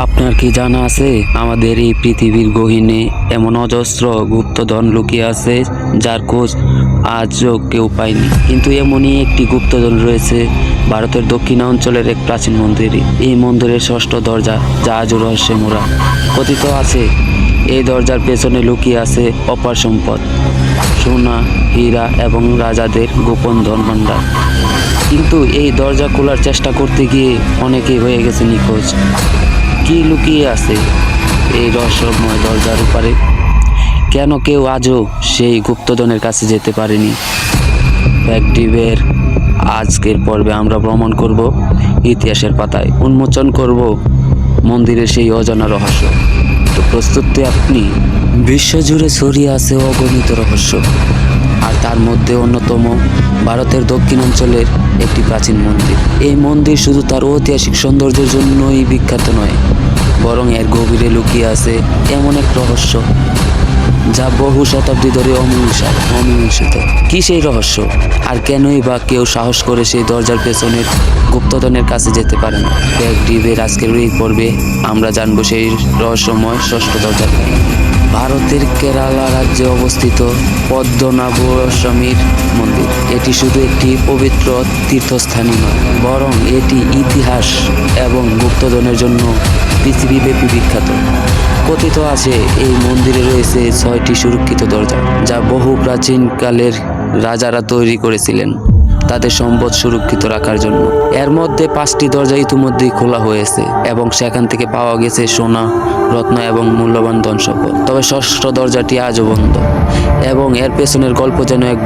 আপনার কি জানা আছে আমাদের এই পৃথিবীর গহীনে এমন অজস্র গুপ্তধন লুকিয়ে আছে যার খোঁজ আজও কেউ পায়নি। কিন্তু এমনই একটি গুপ্তধন রয়েছে ভারতের দক্ষিণাঞ্চলের এক প্রাচীন মন্দিরে। এই মন্দিরের ষষ্ঠ দরজা যা আজও রহস্যে মোড়া। কথিত আছে এই দরজার পেছনে লুকিয়ে আছে অপার সম্পদ, সোনা, হীরা এবং রাজাদের গোপন ধন ভাণ্ডার। কিন্তু এই দরজা খোলার চেষ্টা করতে গিয়ে অনেকেই হয়ে গেছে নিখোঁজ। কি লুকিয়ে আছে এই রহস্যময় দরজার উপরে? কেন কেউ আজও সেই গুপ্তধনের কাছে যেতে পারেনি? ফ্যাক্টডিবের আজকের পর্বে আমরা ভ্রমণ করব ইতিহাসের পাতায়, উন্মোচন করব মন্দিরের সেই অজানা রহস্য। তো প্রস্তুত তো আপনি? বিশ্বজুড়ে ছড়িয়ে আছে অগণিত রহস্য, আর তার মধ্যে অন্যতম ভারতের দক্ষিণাঞ্চলের একটি প্রাচীন মন্দির। এই মন্দির শুধু তার ঐতিহাসিক সৌন্দর্যের জন্যই বিখ্যাত নয়, বরং এর গভীরে লুকিয়ে আছে এমন এক রহস্য যা বহু শতাব্দী ধরে অমীমাংসিত। কি সেই রহস্য, আর কেনই বা কেউ সাহস করে সেই দরজার পেছনের গুপ্তধনের কাছে যেতে পারে না? ফ্যাক্টডিবের আজকের এই পর্বে আমরা জানবো সেই রহস্যময় ষষ্ঠ দরজার কাহিনী। ভারতের কেরালা রাজ্যে অবস্থিত পদ্মনাভস্বামীর মন্দির। এটি শুধু একটি পবিত্র তীর্থস্থানই নয়, বরং এটি ইতিহাস এবং গুপ্তধনের জন্য পৃথিবীব্যাপী বিখ্যাত। কথিত আছে এই মন্দিরে রয়েছে 6টি সুরক্ষিত দরজা, যা বহু প্রাচীনকালের রাজারা তৈরি করেছিলেন তাদের সম্পদ সুরক্ষিত রাখার জন্য। এর মধ্যে 5টি দরজা ইতিমধ্যেই খোলা হয়েছে এবং সেখান থেকে পাওয়া গেছে সোনা, রত্ন এবং মূল্যবান ধন সম্পদ। তবে ষষ্ঠ দরজাটি আজও বন্ধ, এবং এর পেছনের গল্প যেন এক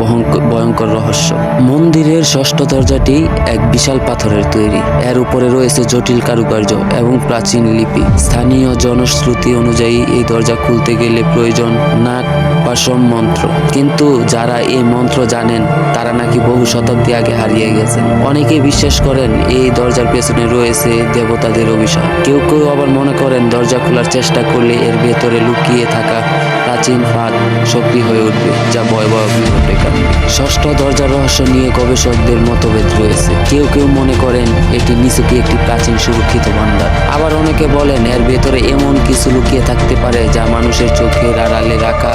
ভয়ঙ্কর রহস্য। মন্দিরের ষষ্ঠ দরজাটি এক বিশাল পাথরের তৈরি। এর উপরে রয়েছে জটিল কারুকার্য এবং প্রাচীন লিপি। স্থানীয় জনশ্রুতি অনুযায়ী এই দরজা খুলতে গেলে প্রয়োজন নাগ পাশম মন্ত্র, কিন্তু যারা এই মন্ত্র জানেন তারা নাকি বহু শতাব্দী আগে হারিয়ে গেছেন। অনেকে বিশ্বাস করেন এই দরজার পেছনে রয়েছে দেবতাদের অভিশাপ। কেউ কেউ আবার মনে করেন দরজা খোলার চেষ্টা করলে এর ভেতরে লুকিয়ে থাকা প্রাচীন ফাঁদ সক্রিয় হয়ে উঠবে, যা ভয়াবহ বিপদ। ষষ্ঠ দরজার রহস্য নিয়ে গবেষকদের মতভেদ রয়েছে। কেউ কেউ মনে করেন এটি নিছকই একটি প্রাচীন সুরক্ষিত ভাণ্ডার, আবার অনেকে বলেন এর ভেতরে এমন কিছু লুকিয়ে থাকতে পারে যা মানুষের চোখের আড়ালে রাখা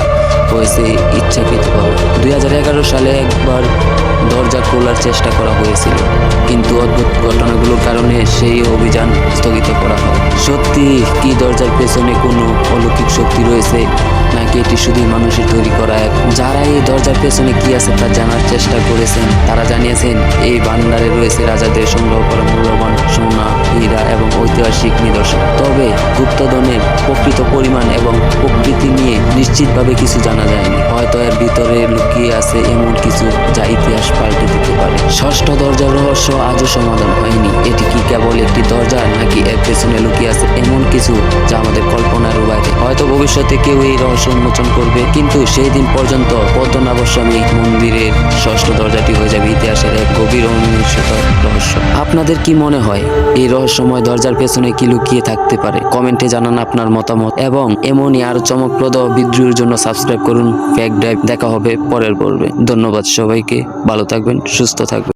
হয়েছে ইচ্ছাকৃতভাবে। 2011 সালে একবার দরজা খোলার চেষ্টা করা হয়েছিল, কিন্তু অদ্ভুত ঘটনাগুলোর কারণে সেই অভিযান স্থগিত করা হয়। সত্যি কি দরজার পেছনে কোনো অলৌকিক শক্তি রয়েছে, নাকি এটি শুধুই মানুষের তৈরি করা এক? যারা এই দরজার পেছনে কি আছে তা জানার চেষ্টা করেছেন তারা জানিয়েছেন এই ভান্ডারে রয়েছে রাজাদের সংগ্রহ করা মূল্যবান সোনা, হীরা এবং ঐতিহাসিক নিদর্শন। তবে গুপ্তধনের প্রকৃত পরিমাণ এবং প্রকৃতি নিয়ে নিশ্চিতভাবে কিছু জানা যায়নি। হয়তো এর ভিতরে লুকিয়ে আছে এমন কিছু যা ইতিহাস পাল্টে দিতে পারে। ষষ্ঠ দরজার রহস্য আজও সমাধান হয়নি। এটি কি কেবল একটি দরজা, নাকি এর পেছনে লুকিয়ে আছে এমন কিছু যা আমাদের কল্পনার বাইরে? হয়তো ভবিষ্যতে কেউ এই রহস্য উন্মোচন করবে, কিন্তু সেই দিন পর্যন্ত পদ্মনাভস্বামী মন্দিরের ষষ্ঠ দরজাটি হয়ে যাবে ইতিহাসের এক গভীর অন্বেষিত রহস্য। আপনাদের কি মনে হয় এই রহস্যময় দরজার পেছনে কি লুকিয়ে থাকতে পারে? কমেন্টে জানান আপনার মতামত, এবং এমনই আরো চমকপ্রদ ভিডিওর জন্য সাবস্ক্রাইব করুন ফ্যাক্টডিবে। দেখা হবে পরের পর্বে। ধন্যবাদ সবাইকে, ভালো থাকবেন, সুস্থ থাকবেন।